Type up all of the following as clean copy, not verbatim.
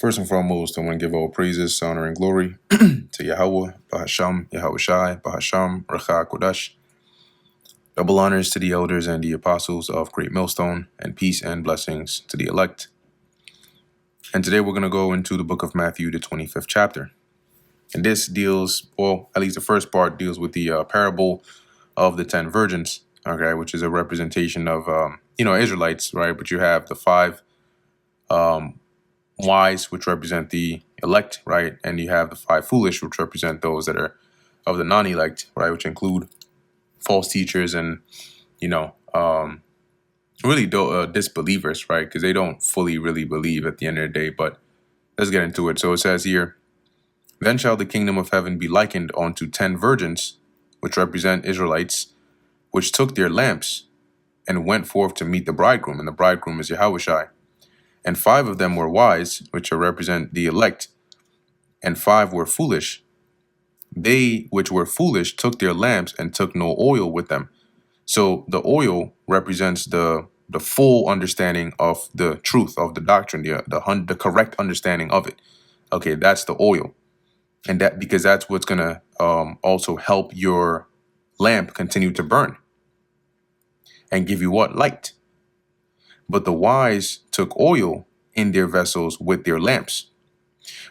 First and foremost, I want to give all praises, honor, and glory to Yahweh, Bahasham, Yahweh Shai, Bahasham, Racha Kodash. Double honors to the elders and the apostles of Great Millstone, and peace and blessings to the elect. And today we're going to go into the book of Matthew, the 25th chapter. And this deals, well, at least the first part deals with the parable of the 10 virgins, okay, which is a representation of, Israelites, right? But you have the five wise, which represent the elect, right? And you have the five foolish, which represent those that are of the non-elect, right? Which include false teachers and, really disbelievers, right? Because they don't fully really believe at the end of the day. But let's get into it. So it says here, then shall the kingdom of heaven be likened unto 10 virgins, which represent Israelites, which took their lamps and went forth to meet the bridegroom. And the bridegroom is Yahushai. And 5 of them were wise, which represent the elect, and 5 were foolish. They which were foolish took their lamps and took no oil with them. So the oil represents the full understanding of the truth of the doctrine, the correct understanding of it. Okay, that's the oil. And that because that's what's going to also help your lamp continue to burn and give you what? Light. But the wise took oil in their vessels with their lamps.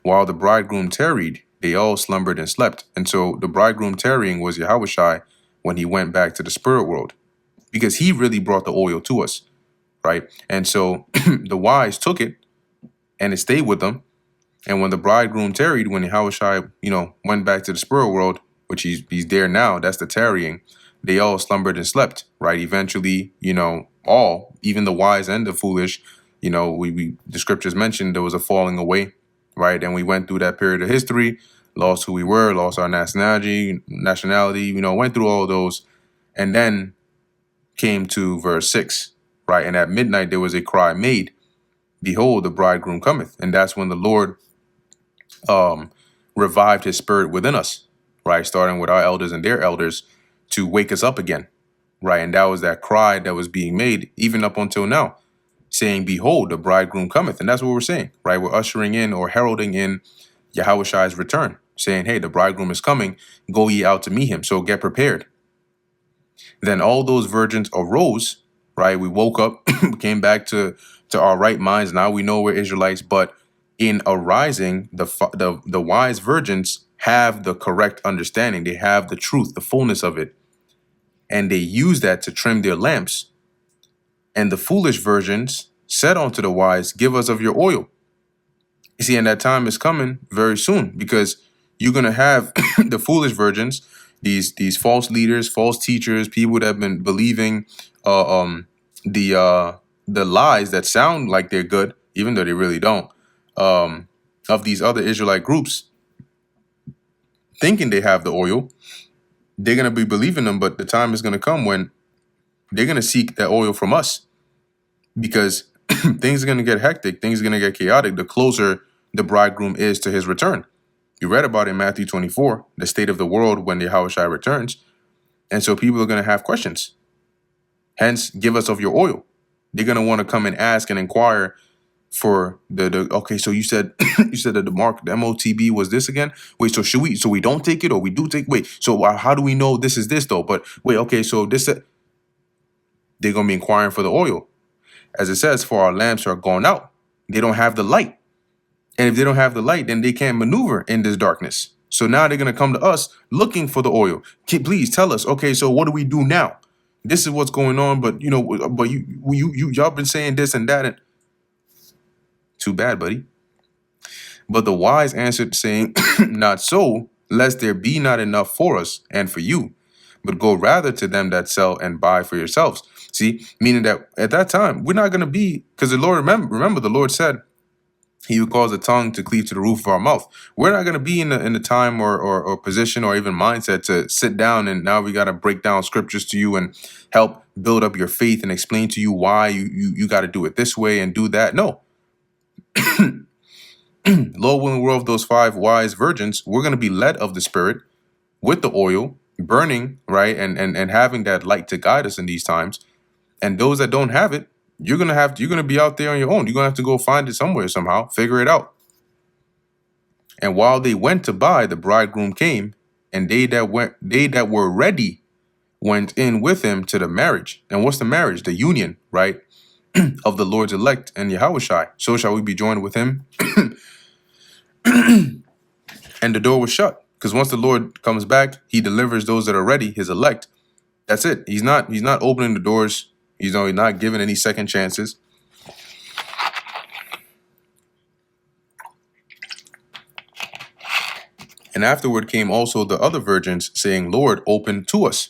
While the bridegroom tarried, they all slumbered and slept. And so the bridegroom tarrying was Yahushai when he went back to the spirit world, because he really brought the oil to us, right? And so the wise took it and it stayed with them. And when the bridegroom tarried, when Yahushai, went back to the spirit world, which he's there now, that's the tarrying, they all slumbered and slept, right? Eventually, all, even the wise and the foolish, the scriptures mentioned there was a falling away, right? And we went through that period of history, lost who we were, lost our nationality, went through all those, and then came to verse 6, right? And at midnight there was a cry made, behold, the bridegroom cometh. And that's when the Lord revived his spirit within us, right? Starting with our elders and their elders to wake us up again, right? And that was that cry that was being made even up until now, saying, behold, the bridegroom cometh. And that's what we're saying, right? We're ushering in or heralding in Yahushai's return, saying, hey, the bridegroom is coming, go ye out to meet him. So get prepared. Then all those virgins arose, right? We woke up, came back to our right minds. Now we know we're Israelites, but in arising, the wise virgins have the correct understanding. They have the truth, the fullness of it. And they use that to trim their lamps. And the foolish virgins said unto the wise, give us of your oil. You see, and that time is coming very soon, because you're going to have the foolish virgins, these false leaders, false teachers, people that have been believing the lies that sound like they're good, even though they really don't, of these other Israelite groups, thinking they have the oil. They're going to be believing them, but the time is going to come when they're going to seek that oil from us, because things are going to get hectic, things are going to get chaotic the closer the bridegroom is to his return. You read about it in Matthew 24, the state of the world when the Yahushua returns. And so people are going to have questions. Hence, give us of your oil. They're going to want to come and ask and inquire for okay, so you said that the MOTB was this again? Wait, so we don't take it, or we do take, wait, so how do we know this is this though? But wait, okay, so this, they're going to be inquiring for the oil. As it says, for our lamps are gone out. They don't have the light. And if they don't have the light, then they can't maneuver in this darkness. So now they're going to come to us looking for the oil. Please tell us, okay, so what do we do now? This is what's going on, but y'all been saying this and that, and too bad, buddy. But the wise answered, saying, not so, lest there be not enough for us and for you, but go rather to them that sell and buy for yourselves. See, meaning that at that time, we're not going to be, because the Lord, remember the Lord said, he would cause the tongue to cleave to the roof of our mouth. We're not going to be in the time or position or even mindset to sit down and now we got to break down scriptures to you and help build up your faith and explain to you why you got to do it this way and do that. No. Lord willing, we're of those 5 wise virgins. We're going to be led of the Spirit with the oil burning, right? And having that light to guide us in these times. And those that don't have it, you're going to be out there on your own. You're going to have to go find it somewhere, somehow, figure it out. And while they went to buy, the bridegroom came, and they that were ready went in with him to the marriage. And what's the marriage? The union, right? Of the Lord's elect and Yahushai. So shall we be joined with him. And the door was shut. Because once the Lord comes back, he delivers those that are ready, his elect. That's it. He's not opening the doors. He's not giving any second chances. And afterward came also the other virgins, saying, Lord, open to us.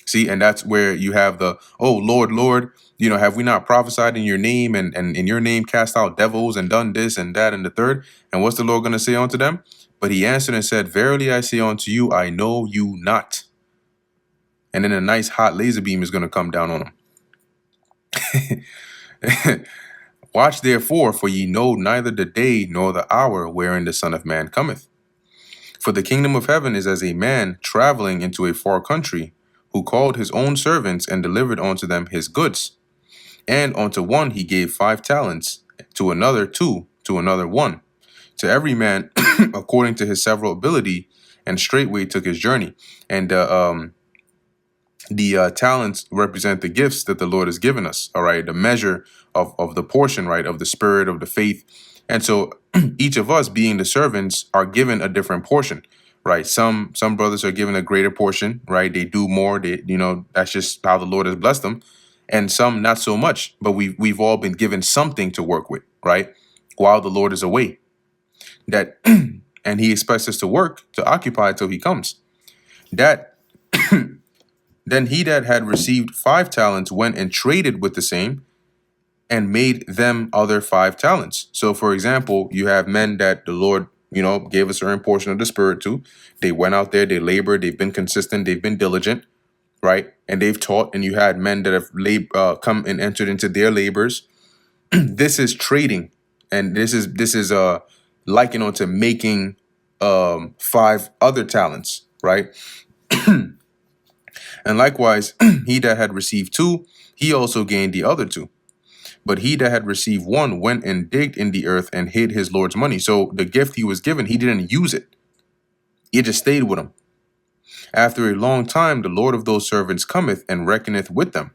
See, and that's where you have the, oh, Lord, Lord, have we not prophesied in your name and in your name cast out devils and done this and that and the third? And what's the Lord going to say unto them? But he answered and said, verily I say unto you, I know you not. And then a nice hot laser beam is going to come down on them. Watch therefore, for ye know neither the day nor the hour wherein the Son of Man cometh. For the kingdom of heaven is as a man traveling into a far country, who called his own servants and delivered unto them his goods. And unto one he gave 5 talents, to another 2, to another 1, to every man according to his several ability, and straightway took his journey. And the talents represent the gifts that the Lord has given us, all right, the measure of the portion, right, of the spirit, of the faith. And so each of us being the servants are given a different portion, right? Some brothers are given a greater portion, right? They do more, that's just how the Lord has blessed them. And some not so much, but we've all been given something to work with, right? While the Lord is away. That and he expects us to work, to occupy till he comes. That then he that had received 5 talents went and traded with the same, and made them other 5 talents. So, for example, you have men that the Lord, gave a certain portion of the spirit to. They went out there, they labored, they've been consistent, they've been diligent, right? And they've taught, and you had men that have come and entered into their labors. This is trading, and this is likened on to making 5 other talents, right? And likewise, he that had received 2, he also gained the other 2. But he that had received 1 went and digged in the earth and hid his Lord's money. So the gift he was given, he didn't use it. It just stayed with him. After a long time, the Lord of those servants cometh and reckoneth with them.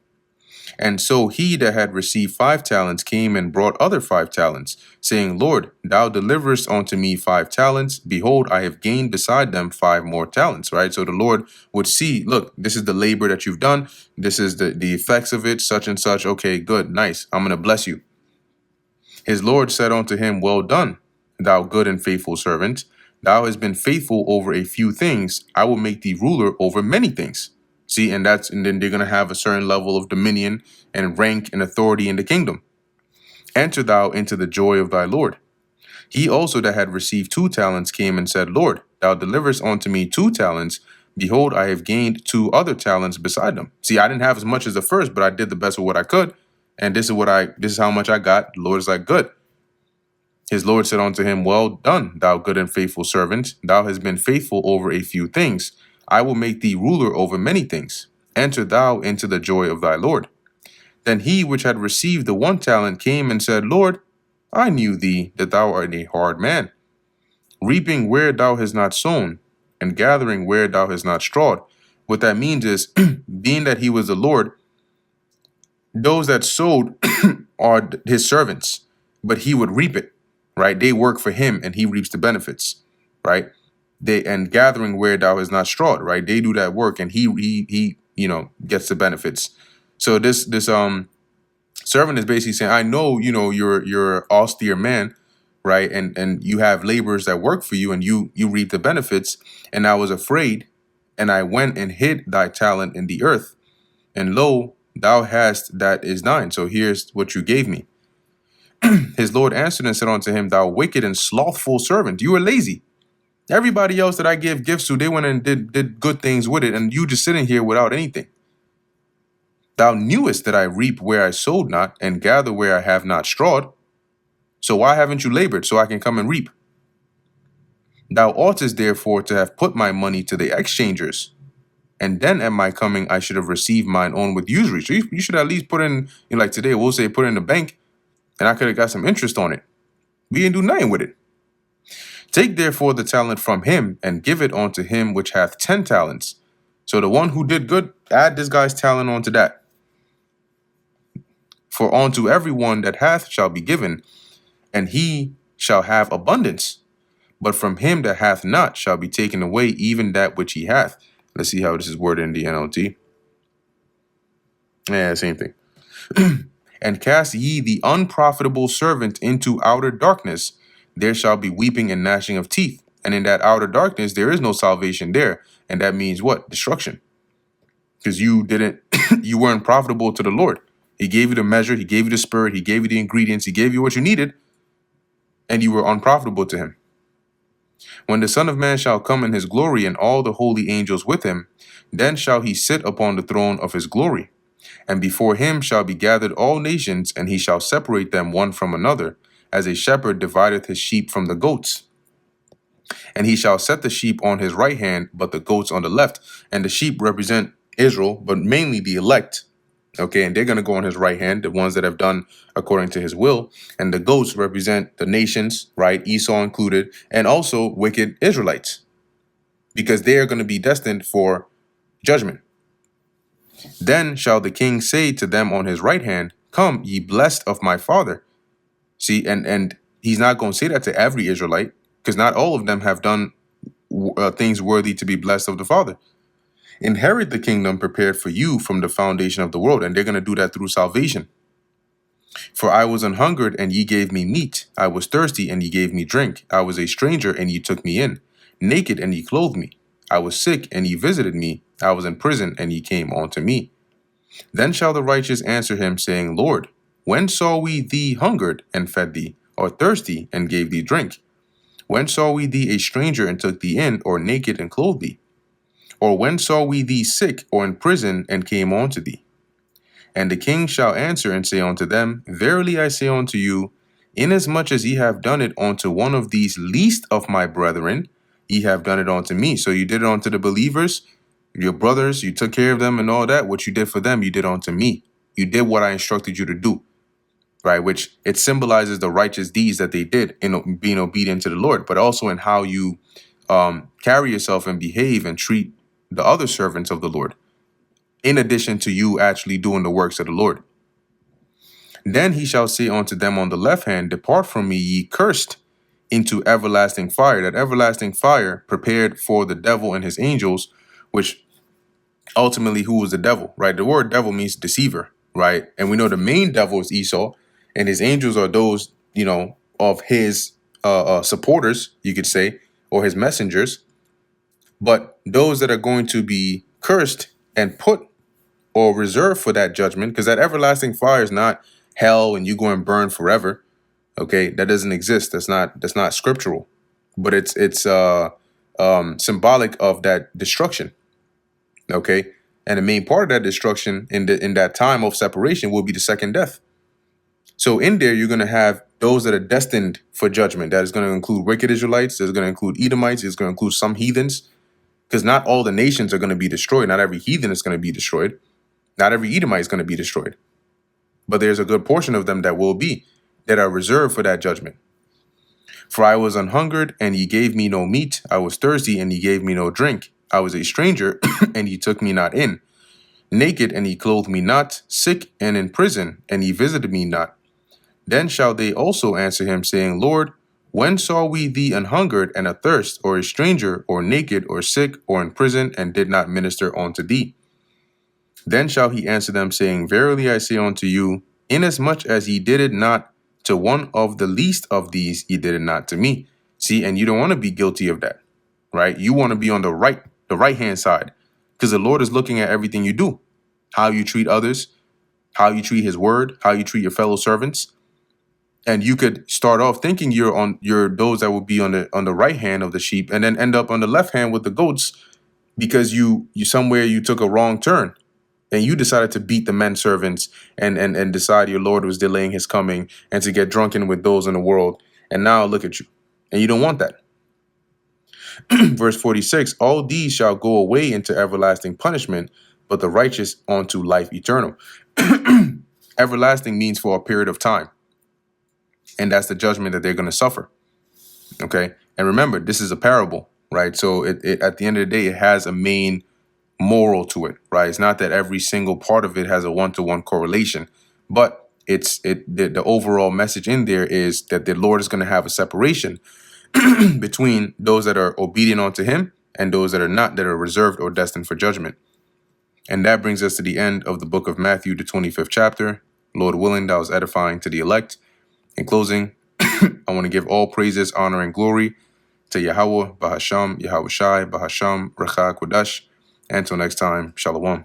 And so he that had received 5 talents came and brought other 5 talents, saying, Lord, thou deliverest unto me 5 talents. Behold, I have gained beside them 5 more talents, right? So the Lord would see, look, this is the labor that you've done. This is the effects of it, such and such. Okay, good, nice. I'm going to bless you. His Lord said unto him, well done, thou good and faithful servant. Thou hast been faithful over a few things. I will make thee ruler over many things. See, and then they're going to have a certain level of dominion and rank and authority in the kingdom. Enter thou into the joy of thy Lord. He also that had received 2 talents came and said, Lord, thou deliverest unto me 2 talents. Behold, I have gained 2 other talents beside them. See, I didn't have as much as the first, but I did the best of what I could. And this is how much I got. The Lord is like, good. His Lord said unto him, well done, thou good and faithful servant. Thou hast been faithful over a few things. I will make thee ruler over many things. Enter thou into the joy of thy Lord. Then he which had received the 1 talent came and said, Lord, I knew thee that thou art a hard man, reaping where thou hast not sown, and gathering where thou hast not strawed. What that means is, being that he was the Lord, those that sowed are his servants, but he would reap it, right? They work for him and he reaps the benefits, right? And gathering where thou hast not strawed, right? They do that work and he gets the benefits. So this servant is basically saying, I know, you're an austere man, right? And you have laborers that work for you and you reap the benefits. And I was afraid, and I went and hid thy talent in the earth. And lo, thou hast that is thine. So here's what you gave me. His Lord answered and said unto him, thou wicked and slothful servant, you are lazy. Everybody else that I give gifts to, they went and did good things with it, and you just sitting here without anything. Thou knewest that I reap where I sowed not, and gather where I have not strawed. So why haven't you labored so I can come and reap? Thou oughtest therefore to have put my money to the exchangers, and then at my coming I should have received mine own with usury. So you should at least put in, like today, we'll say put in the bank, and I could have got some interest on it. We didn't do nothing with it. Take therefore the talent from him, and give it unto him which hath 10 talents. So the one who did good, add this guy's talent onto that. For unto every one that hath shall be given, and he shall have abundance. But from him that hath not shall be taken away even that which he hath. Let's see how this is worded in the NLT. Yeah, same thing. And cast ye the unprofitable servant into outer darkness. There shall be weeping and gnashing of teeth. And in that outer darkness, there is no salvation there. And that means what? Destruction. Because you didn't, you weren't profitable to the Lord. He gave you the measure, he gave you the spirit, he gave you the ingredients, he gave you what you needed, and you were unprofitable to him. When the Son of Man shall come in his glory, and all the holy angels with him, then shall he sit upon the throne of his glory. And before him shall be gathered all nations, and he shall separate them one from another, as a shepherd divideth his sheep from the goats. And he shall set the sheep on his right hand, but the goats on the left. And the sheep represent Israel, but mainly the elect. Okay, and they're going to go on his right hand, the ones that have done according to his will. And the goats represent the nations, right? Esau included, and also wicked Israelites, because they are going to be destined for judgment. Then shall the king say to them on his right hand, Come, ye blessed of my father. See, and he's not going to say that to every Israelite, because not all of them have done things worthy to be blessed of the Father. Inherit the kingdom prepared for you from the foundation of the world. And they're going to do that through salvation. For I was an hungered, and ye gave me meat. I was thirsty, and ye gave me drink. I was a stranger, and ye took me in. Naked, and ye clothed me. I was sick, and ye visited me. I was in prison, and ye came unto me. Then shall the righteous answer him, saying, Lord, when saw we thee hungered, and fed thee, or thirsty, and gave thee drink? When saw we thee a stranger, and took thee in, or naked, and clothed thee? Or when saw we thee sick, or in prison, and came unto thee? And the king shall answer and say unto them, Verily I say unto you, inasmuch as ye have done it unto one of these least of my brethren, ye have done it unto me. So you did it unto the believers, your brothers, you took care of them and all that. What you did for them, you did unto me. You did what I instructed you to do, right? Which it symbolizes the righteous deeds that they did in being obedient to the Lord, but also in how you carry yourself and behave and treat the other servants of the Lord, in addition to you actually doing the works of the Lord. Then he shall say unto them on the left hand, Depart from me, ye cursed, into everlasting fire. That everlasting fire prepared for the devil and his angels, which ultimately, who was the devil, right? The word devil means deceiver, right? And we know the main devil is Esau, and his angels are those, of his supporters, you could say, or his messengers. But those that are going to be cursed and put or reserved for that judgment, because that everlasting fire is not hell and you go and burn forever. Okay, that doesn't exist. That's not scriptural, but it's symbolic of that destruction. Okay, and the main part of that destruction in that time of separation will be the second death. So in there, you're going to have those that are destined for judgment. That is going to include wicked Israelites. There's going to include Edomites. It's going to include some heathens, because not all the nations are going to be destroyed. Not every heathen is going to be destroyed. Not every Edomite is going to be destroyed. But there's a good portion of them that will be, that are reserved for that judgment. For I was an hungered, and ye gave me no meat. I was thirsty, and ye gave me no drink. I was a stranger, and ye took me not in. Naked, and ye clothed me not. Sick, and in prison, and ye visited me not. Then shall they also answer him, saying, Lord, when saw we thee an hungered, and athirst, or a stranger, or naked, or sick, or in prison, and did not minister unto thee? Then shall he answer them, saying, Verily I say unto you, inasmuch as ye did it not to one of the least of these, ye did it not to me. See, and you don't want to be guilty of that, right? You want to be on the right hand side, because the Lord is looking at everything you do, how you treat others, how you treat his word, how you treat your fellow servants. And you could start off thinking you're those that will be on the right hand of the sheep, and then end up on the left hand with the goats, because you took a wrong turn. And you decided to beat the men servants and decide your Lord was delaying his coming, and to get drunken with those in the world. And now look at you. And you don't want that. Verse 46, all these shall go away into everlasting punishment, but the righteous unto life eternal. Everlasting means for a period of time. And that's the judgment that they're going to suffer. Okay. And remember, this is a parable, right? So it at the end of the day, it has a main moral to it, right? It's not that every single part of it has a one-to-one correlation, but the overall message in there is that the Lord is going to have a separation between those that are obedient unto him and those that are not, that are reserved or destined for judgment. And that brings us to the end of the book of Matthew, the 25th chapter. Lord willing, that was edifying to the elect. In closing, I want to give all praises, honor, and glory to Yahweh, Bahasham, Yahweh Shai, Bahasham, Recha Kodash. Until next time, Shalom.